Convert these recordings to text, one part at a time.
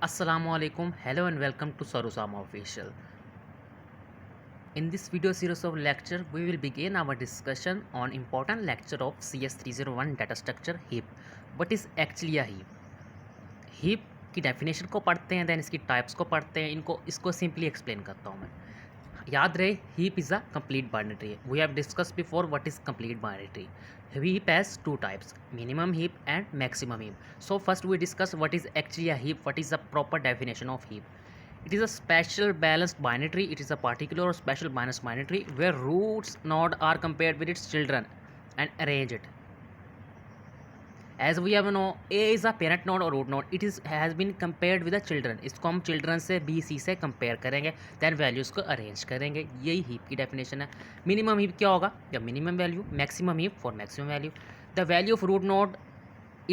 Assalamualaikum, hello and welcome to Sarusama Official. In this video series of lecture, we will begin our discussion on important lecture of CS301 data structure heap. What is actually a heap? Heap की definition को पढ़ते हैं, then इसकी types को पढ़ते हैं, इसको simply explain करता हूँ मैं। याद रहे, heap is a complete binary tree. We have discuss before what is complete binary tree. Heap has two types, minimum heap and maximum heap. So first we discuss what is actually a heap, what is the proper definition of heap. It is a special balanced binary tree. It is a particular or special balanced binary tree where roots node are compared with its children and arrange it. As we have know, A is a parent node or root node. It is has been compared with the children. इसको हम children से B C से compare करेंगे, then values को arrange करेंगे. यही heap की definition है. Minimum heap क्या होगा? या minimum value, maximum heap for maximum value. The value of root node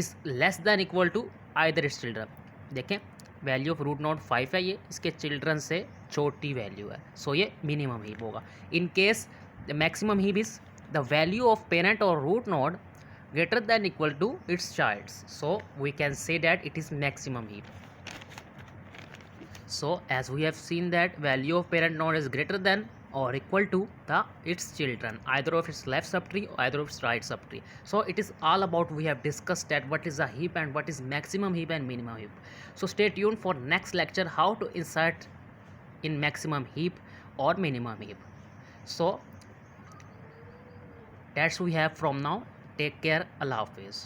is less than equal to either its children. देखें, वैल्यू ऑफ रूट नोड 5 है, ये इसके चिल्ड्रन से छोटी वैल्यू है, सो ये मिनिमम हीप होगा. In case the maximum heap is the value of parent और root node greater than equal to its childs, so we can say that it is maximum heap. So as we have seen that value of parent node is greater than or equal to the its children, either of its left subtree or either of its right subtree. So it is all about, we have discussed that what is a heap and what is maximum heap and minimum heap. So stay tuned for next lecture how to insert in maximum heap or minimum heap. So that's we have from now. Take care. Allah Hafiz.